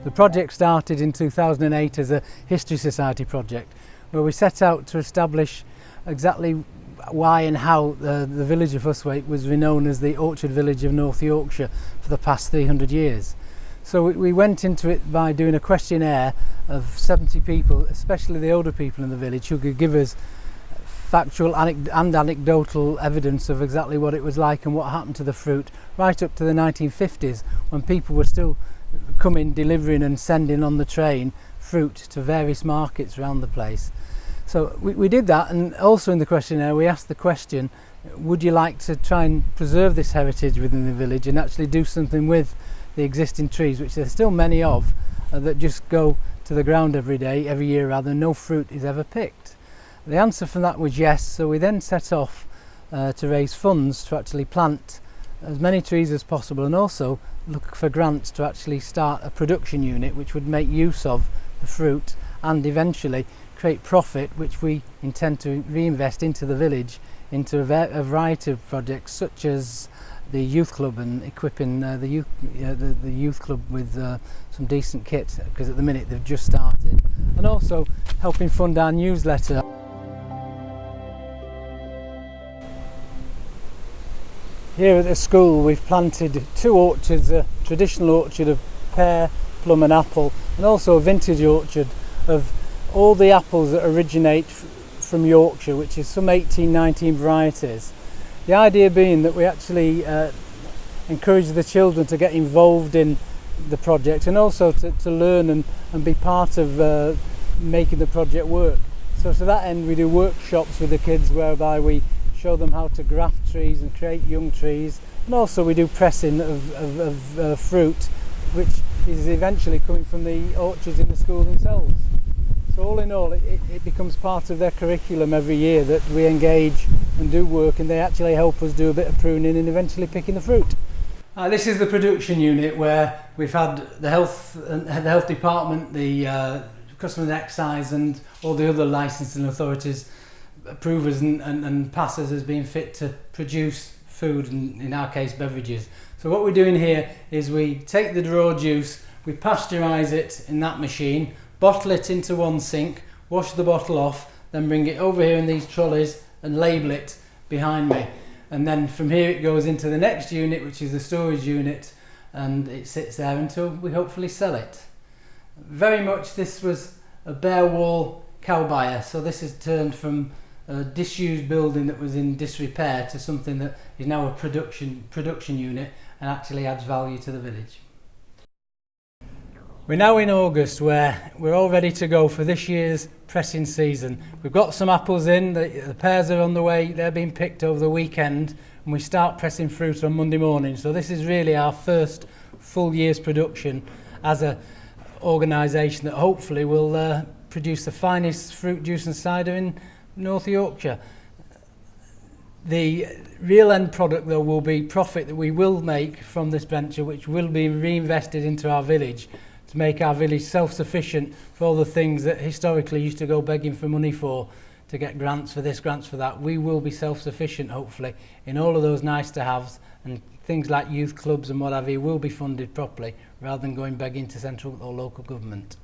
The project started in 2008 as a History Society project, where we set out to establish exactly why and how the village of Husthwaith was renowned as the orchard village of North Yorkshire for the past 300 years. So we went into it by doing a questionnaire of 70 people, especially the older people in the village, who could give us factual and anecdotal evidence of exactly what it was like and what happened to the fruit, right up to the 1950s, when people were still coming, delivering and sending on the train fruit to various markets around the place. So we did that, and also in the questionnaire we asked the question, would you like to try and preserve this heritage within the village and actually do something with the existing trees, which there's still many of, that just go to the ground every day, every year rather, no fruit is ever picked. The answer from that was yes, so we then set off to raise funds to actually plant as many trees as possible, and also look for grants to actually start a production unit which would make use of the fruit and eventually create profit, which we intend to reinvest into the village, into a variety of projects such as the youth club and equipping the youth club with some decent kit, because at the minute they've just started, and also helping fund our newsletter. Here at the school we've planted 2 orchards, a traditional orchard of pear, plum and apple, and also a vintage orchard of all the apples that originate from Yorkshire, which is some 18-19 varieties. The idea being that we actually encourage the children to get involved in the project, and also to learn and be part of making the project work. So to that end we do workshops with the kids whereby we show them how to graft trees and create young trees, and also we do pressing of fruit, which is eventually coming from the orchards in the school themselves. So all in all it becomes part of their curriculum every year that we engage and do work, and they actually help us do a bit of pruning and eventually picking the fruit. This is the production unit where we've had the health department, the customs and excise and all the other licensing authorities approve us and pass us as being fit to produce food, and in our case beverages. So what we're doing here is we take the raw juice, we pasteurise it in that machine, bottle it into one sink, wash the bottle off, then bring it over here in these trolleys and label it behind me. And then from here it goes into the next unit, which is the storage unit, and it sits there until we hopefully sell it. Very much this was a bare wall cow byre, so this has turned from a disused building that was in disrepair to something that is now a production unit and actually adds value to the village. We're now in August, where we're all ready to go for this year's pressing season. We've got some apples in, the pears are on the way, they're being picked over the weekend, and we start pressing fruit on Monday morning. So this is really our first full year's production as an organisation that hopefully will produce the finest fruit juice and cider in North Yorkshire. The real end product though will be profit that we will make from this venture, which will be reinvested into our village to make our village self-sufficient for all the things that historically used to go begging for money for, to get grants for this, grants for that. We will be self-sufficient hopefully in all of those nice to haves, and things like youth clubs and what have you will be funded properly rather than going begging to central or local government.